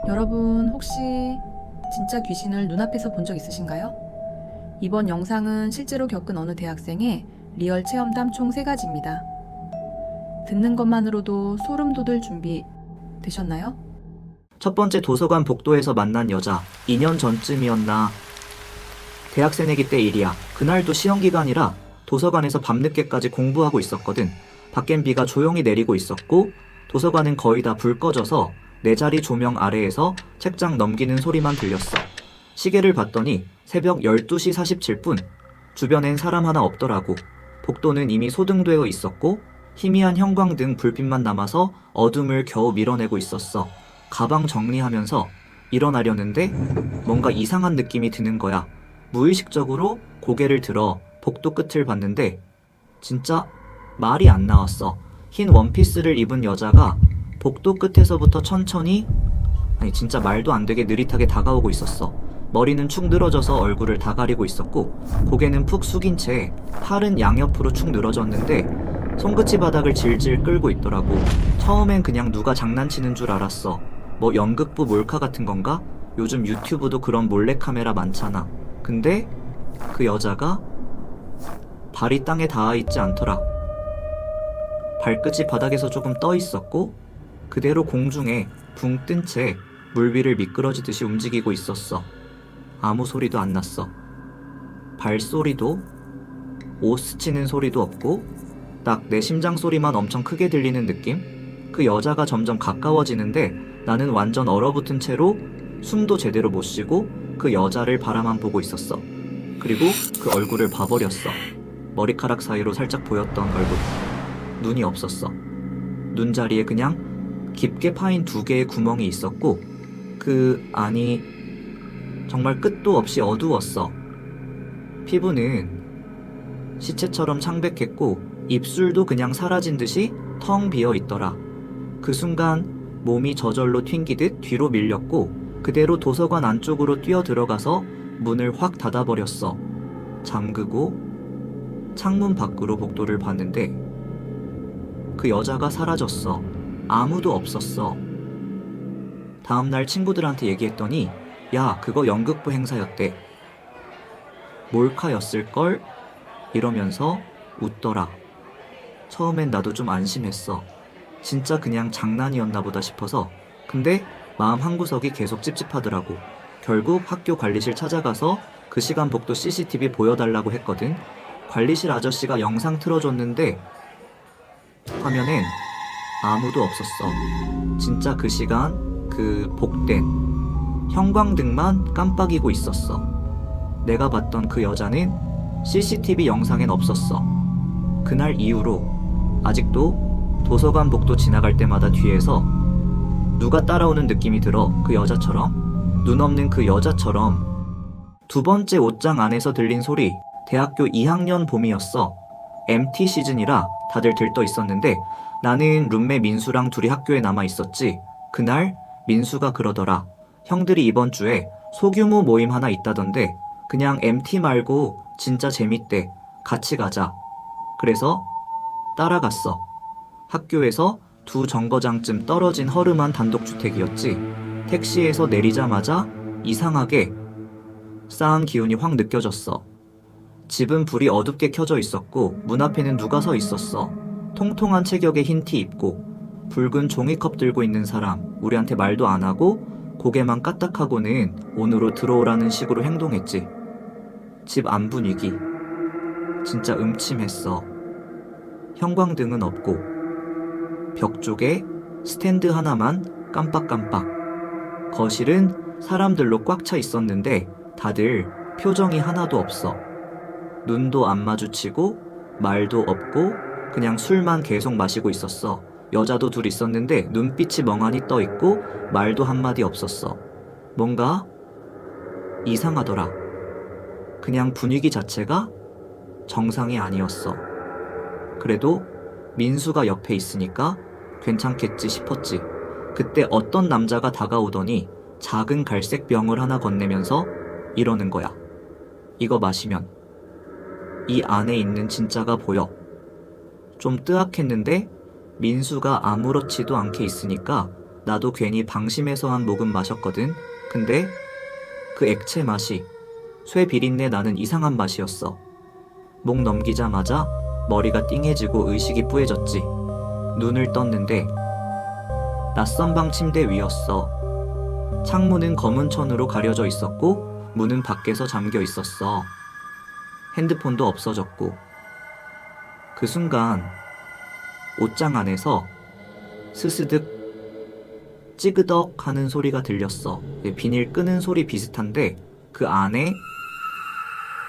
여러분 혹시 진짜 귀신을 눈앞에서 본 적 있으신가요? 이번 영상은 실제로 겪은 어느 대학생의 리얼 체험담 총 3가지입니다. 듣는 것만으로도 소름 돋을 준비 되셨나요? 첫 번째, 도서관 복도에서 만난 여자. 2년 전쯤이었나. 대학생 애기 때 일이야. 그날도 시험기간이라 도서관에서 밤늦게까지 공부하고 있었거든. 밖엔 비가 조용히 내리고 있었고 도서관은 거의 다 불 꺼져서 내 자리 조명 아래에서 책장 넘기는 소리만 들렸어. 시계를 봤더니 새벽 12시 47분. 주변엔 사람 하나 없더라고. 복도는 이미 소등되어 있었고 희미한 형광등 불빛만 남아서 어둠을 겨우 밀어내고 있었어. 가방 정리하면서 일어나려는데 뭔가 이상한 느낌이 드는 거야. 무의식적으로 고개를 들어 복도 끝을 봤는데 진짜 말이 안 나왔어. 흰 원피스를 입은 여자가 복도 끝에서부터 천천히, 진짜 말도 안 되게 느릿하게 다가오고 있었어. 머리는 축 늘어져서 얼굴을 다 가리고 있었고 고개는 푹 숙인 채 팔은 양옆으로 축 늘어졌는데 손끝이 바닥을 질질 끌고 있더라고. 처음엔 그냥 누가 장난치는 줄 알았어. 뭐 연극부 몰카 같은 건가? 요즘 유튜브도 그런 몰래카메라 많잖아. 근데 그 여자가 발이 땅에 닿아 있지 않더라. 발끝이 바닥에서 조금 떠 있었고 그대로 공중에 붕 뜬 채 물 위를 미끄러지듯이 움직이고 있었어. 아무 소리도 안 났어. 발소리도 옷 스치는 소리도 없고 딱 내 심장 소리만 엄청 크게 들리는 느낌? 그 여자가 점점 가까워지는데 나는 완전 얼어붙은 채로 숨도 제대로 못 쉬고 그 여자를 바라만 보고 있었어. 그리고 그 얼굴을 봐버렸어. 머리카락 사이로 살짝 보였던 얼굴. 눈이 없었어. 눈자리에 그냥 깊게 파인 2개의 구멍이 있었고 그 안이 정말 끝도 없이 어두웠어. 피부는 시체처럼 창백했고 입술도 그냥 사라진 듯이 텅 비어 있더라. 그 순간 몸이 저절로 튕기듯 뒤로 밀렸고 그대로 도서관 안쪽으로 뛰어 들어가서 문을 확 닫아버렸어. 잠그고 창문 밖으로 복도를 봤는데 그 여자가 사라졌어. 아무도 없었어. 다음날 친구들한테 얘기했더니 야, 그거 연극부 행사였대. 몰카였을걸? 이러면서 웃더라. 처음엔 나도 좀 안심했어. 진짜 그냥 장난이었나 보다 싶어서. 근데 마음 한구석이 계속 찝찝하더라고. 결국 학교 관리실 찾아가서 그 시간 복도 CCTV 보여달라고 했거든. 관리실 아저씨가 영상 틀어줬는데 화면엔 아무도 없었어. 진짜 그 시간 그 복된 형광등만 깜빡이고 있었어. 내가 봤던 그 여자는 CCTV 영상엔 없었어. 그날 이후로 아직도 도서관 복도 지나갈 때마다 뒤에서 누가 따라오는 느낌이 들어. 그 여자처럼, 눈 없는 그 여자처럼. 2번째 옷장 안에서 들린 소리, 대학교 2학년 봄이었어. MT 시즌이라 다들 들떠 있었는데 나는 룸메 민수랑 둘이 학교에 남아 있었지. 그날 민수가 그러더라. 형들이 이번 주에 소규모 모임 하나 있다던데 그냥 MT 말고 진짜 재밌대. 같이 가자. 그래서 따라갔어. 학교에서 2 정거장쯤 떨어진 허름한 단독주택이었지. 택시에서 내리자마자 이상하게 싸한 기운이 확 느껴졌어. 집은 불이 어둡게 켜져 있었고 문 앞에는 누가 서 있었어. 통통한 체격에 흰 티 입고 붉은 종이컵 들고 있는 사람. 우리한테 말도 안 하고 고개만 까딱하고는 온으로 들어오라는 식으로 행동했지. 집 안 분위기 진짜 음침했어. 형광등은 없고 벽 쪽에 스탠드 하나만 깜빡깜빡. 거실은 사람들로 꽉 차 있었는데 다들 표정이 하나도 없어. 눈도 안 마주치고 말도 없고 그냥 술만 계속 마시고 있었어. 여자도 둘 있었는데 눈빛이 멍하니 떠 있고 말도 한마디 없었어. 뭔가 이상하더라. 그냥 분위기 자체가 정상이 아니었어. 그래도 민수가 옆에 있으니까 괜찮겠지 싶었지. 그때 어떤 남자가 다가오더니 작은 갈색 병을 하나 건네면서 이러는 거야. 이거 마시면 이 안에 있는 진짜가 보여. 좀 뜨악했는데 민수가 아무렇지도 않게 있으니까 나도 괜히 방심해서 한 모금 마셨거든. 근데 그 액체 맛이 쇠 비린내 나는 이상한 맛이었어. 목 넘기자마자 머리가 띵해지고 의식이 뿌해졌지. 눈을 떴는데 낯선 방 침대 위였어. 창문은 검은 천으로 가려져 있었고 문은 밖에서 잠겨 있었어. 핸드폰도 없어졌고. 그 순간 옷장 안에서 스스득 찌그덕 하는 소리가 들렸어. 비닐 끄는 소리 비슷한데 그 안에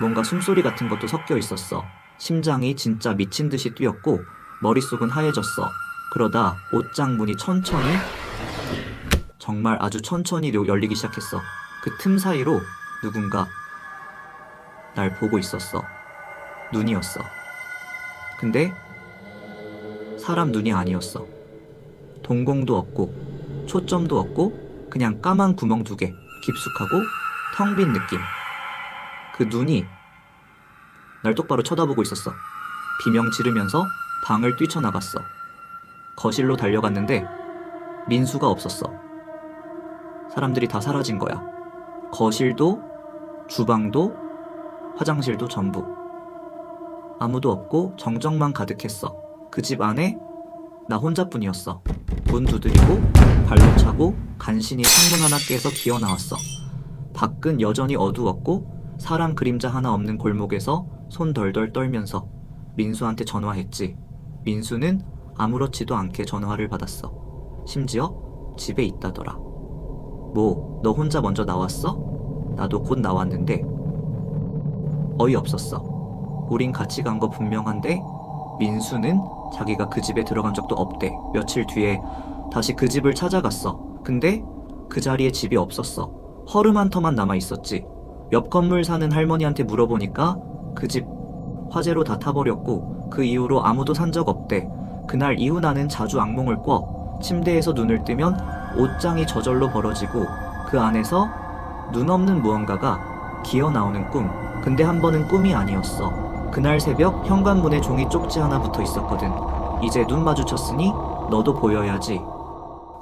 뭔가 숨소리 같은 것도 섞여 있었어. 심장이 진짜 미친 듯이 뛰었고 머릿속은 하얘졌어. 그러다 옷장 문이 천천히, 정말 아주 천천히 열리기 시작했어. 그 틈 사이로 누군가 날 보고 있었어. 눈이었어. 근데 사람 눈이 아니었어. 동공도 없고 초점도 없고 그냥 까만 구멍 2개, 깊숙하고 텅 빈 느낌. 그 눈이 날 똑바로 쳐다보고 있었어. 비명 지르면서 방을 뛰쳐나갔어. 거실로 달려갔는데 민수가 없었어. 사람들이 다 사라진 거야. 거실도 주방도 화장실도 전부. 아무도 없고 정적만 가득했어. 그 집 안에 나 혼자뿐이었어. 문 두드리고 발로 차고 간신히 창문 하나 깨서 기어 나왔어. 밖은 여전히 어두웠고 사람 그림자 하나 없는 골목에서 손 덜덜 떨면서 민수한테 전화했지. 민수는 아무렇지도 않게 전화를 받았어. 심지어 집에 있다더라. 뭐, 너 혼자 먼저 나왔어? 나도 곧 나왔는데. 어이없었어. 우린 같이 간 거 분명한데 민수는 자기가 그 집에 들어간 적도 없대. 며칠 뒤에 다시 그 집을 찾아갔어. 근데 그 자리에 집이 없었어. 허름한 터만 남아있었지. 옆 건물 사는 할머니한테 물어보니까 그 집 화재로 다 타버렸고 그 이후로 아무도 산 적 없대. 그날 이후 나는 자주 악몽을 꿔. 침대에서 눈을 뜨면 옷장이 저절로 벌어지고 그 안에서 눈 없는 무언가가 기어 나오는 꿈. 근데 한 번은 꿈이 아니었어. 그날 새벽 현관문에 종이 쪽지 하나 붙어 있었거든. 이제 눈 마주쳤으니 너도 보여야지.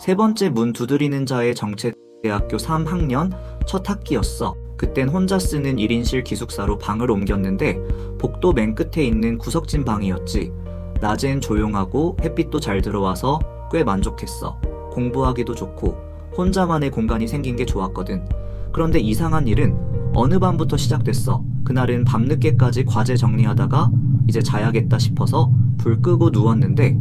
세 번째 문 두드리는 자의 정체대학교 3학년 첫 학기였어. 그땐 혼자 쓰는 1인실 기숙사로 방을 옮겼는데 복도 맨 끝에 있는 구석진 방이었지. 낮엔 조용하고 햇빛도 잘 들어와서 꽤 만족했어. 공부하기도 좋고 혼자만의 공간이 생긴 게 좋았거든. 그런데 이상한 일은 어느 밤부터 시작됐어. 그날은 밤늦게까지 과제 정리하다가 이제 자야겠다 싶어서 불 끄고 누웠는데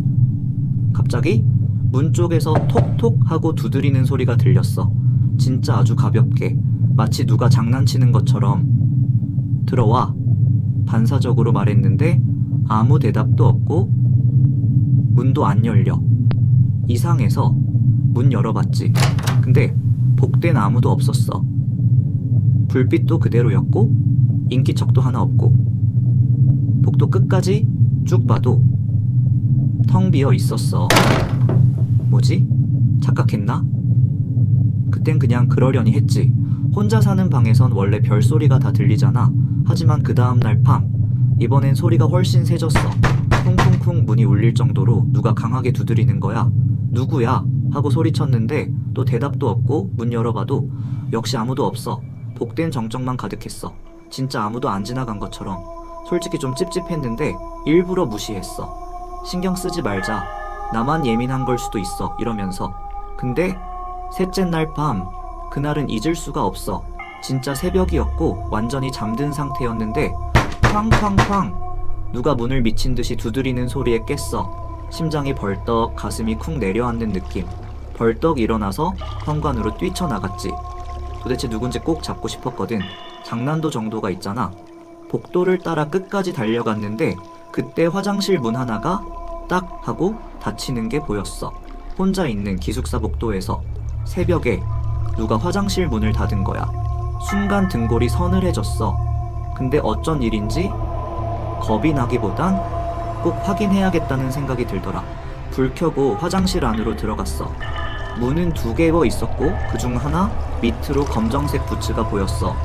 갑자기 문 쪽에서 톡톡 하고 두드리는 소리가 들렸어. 진짜 아주 가볍게, 마치 누가 장난치는 것처럼. 들어와, 반사적으로 말했는데 아무 대답도 없고 문도 안 열려. 이상해서 문 열어봤지. 근데 복대는 아무도 없었어. 불빛도 그대로였고 인기척도 하나 없고 복도 끝까지 쭉 봐도 텅 비어 있었어. 뭐지? 착각했나? 그땐 그냥 그러려니 했지. 혼자 사는 방에선 원래 별소리가 다 들리잖아. 하지만 그 다음날 밤 이번엔 소리가 훨씬 세졌어. 쿵쿵쿵 문이 울릴 정도로 누가 강하게 두드리는 거야. 누구야? 하고 소리쳤는데 또 대답도 없고 문 열어봐도 역시 아무도 없어. 복된 정적만 가득했어. 진짜 아무도 안 지나간 것처럼. 솔직히 좀 찝찝했는데 일부러 무시했어. 신경 쓰지 말자. 나만 예민한 걸 수도 있어. 이러면서. 근데 셋째 날 밤, 그날은 잊을 수가 없어. 진짜 새벽이었고 완전히 잠든 상태였는데 쾅쾅쾅 누가 문을 미친 듯이 두드리는 소리에 깼어. 심장이 벌떡, 가슴이 쿵 내려앉는 느낌. 벌떡 일어나서 현관으로 뛰쳐나갔지. 도대체 누군지 꼭 잡고 싶었거든. 장난도 정도가 있잖아. 복도를 따라 끝까지 달려갔는데 그때 화장실 문 하나가 딱 하고 닫히는 게 보였어. 혼자 있는 기숙사 복도에서 새벽에 누가 화장실 문을 닫은 거야. 순간 등골이 서늘해졌어. 근데 어쩐 일인지 겁이 나기보단 꼭 확인해야겠다는 생각이 들더라. 불 켜고 화장실 안으로 들어갔어. 문은 2개여 있었고 그중 하나 밑으로 검정색 부츠가 보였어.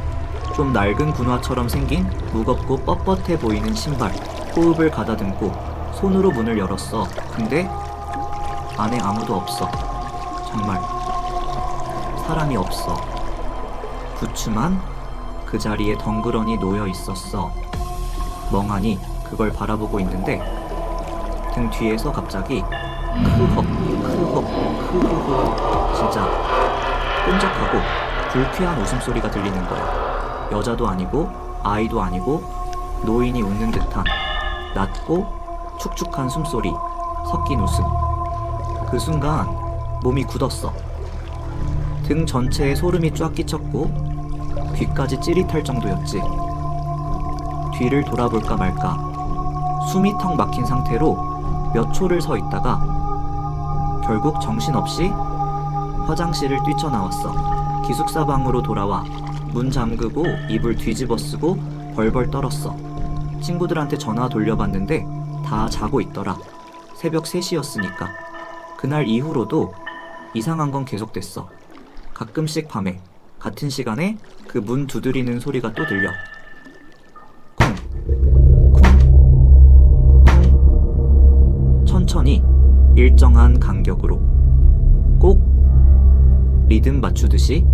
좀 낡은 군화처럼 생긴 무겁고 뻣뻣해 보이는 신발. 호흡을 가다듬고 손으로 문을 열었어. 근데 안에 아무도 없어. 정말 사람이 없어. 부추만 그 자리에 덩그러니 놓여 있었어. 멍하니 그걸 바라보고 있는데 등 뒤에서 갑자기 크헉 진짜 끈적하고 불쾌한 웃음소리가 들리는 거야. 여자도 아니고 아이도 아니고 노인이 웃는 듯한 낮고 축축한 숨소리 섞인 웃음. 그 순간 몸이 굳었어. 등 전체에 소름이 쫙 끼쳤고 귀까지 찌릿할 정도였지. 뒤를 돌아볼까 말까 숨이 턱 막힌 상태로 몇 초를 서 있다가 결국 정신없이 화장실을 뛰쳐나왔어. 기숙사 방으로 돌아와 문 잠그고 이불 뒤집어 쓰고 벌벌 떨었어. 친구들한테 전화 돌려봤는데 다 자고 있더라. 새벽 3시였으니까. 그날 이후로도 이상한 건 계속됐어. 가끔씩 밤에 같은 시간에 그 문 두드리는 소리가 또 들려. 쿵, 쿵, 쿵. 천천히 일정한 간격으로 꼭 리듬 맞추듯이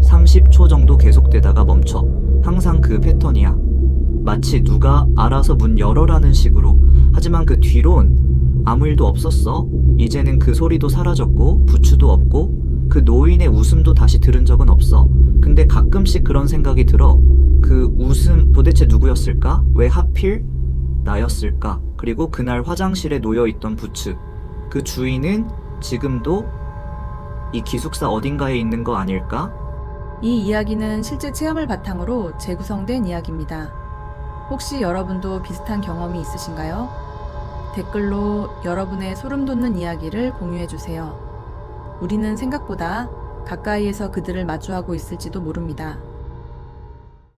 30초 정도 계속되다가 멈춰. 항상 그 패턴이야. 마치 누가 알아서 문 열어라는 식으로. 하지만 그 뒤론 아무 일도 없었어. 이제는 그 소리도 사라졌고 부추도 없고 그 노인의 웃음도 다시 들은 적은 없어. 근데 가끔씩 그런 생각이 들어. 그 웃음 도대체 누구였을까? 왜 하필 나였을까? 그리고 그날 화장실에 놓여있던 부츠, 그 주인은 지금도 이 기숙사 어딘가에 있는 거 아닐까? 이 이야기는 실제 체험을 바탕으로 재구성된 이야기입니다. 혹시 여러분도 비슷한 경험이 있으신가요? 댓글로 여러분의 소름 돋는 이야기를 공유해주세요. 우리는 생각보다 가까이에서 그들을 마주하고 있을지도 모릅니다.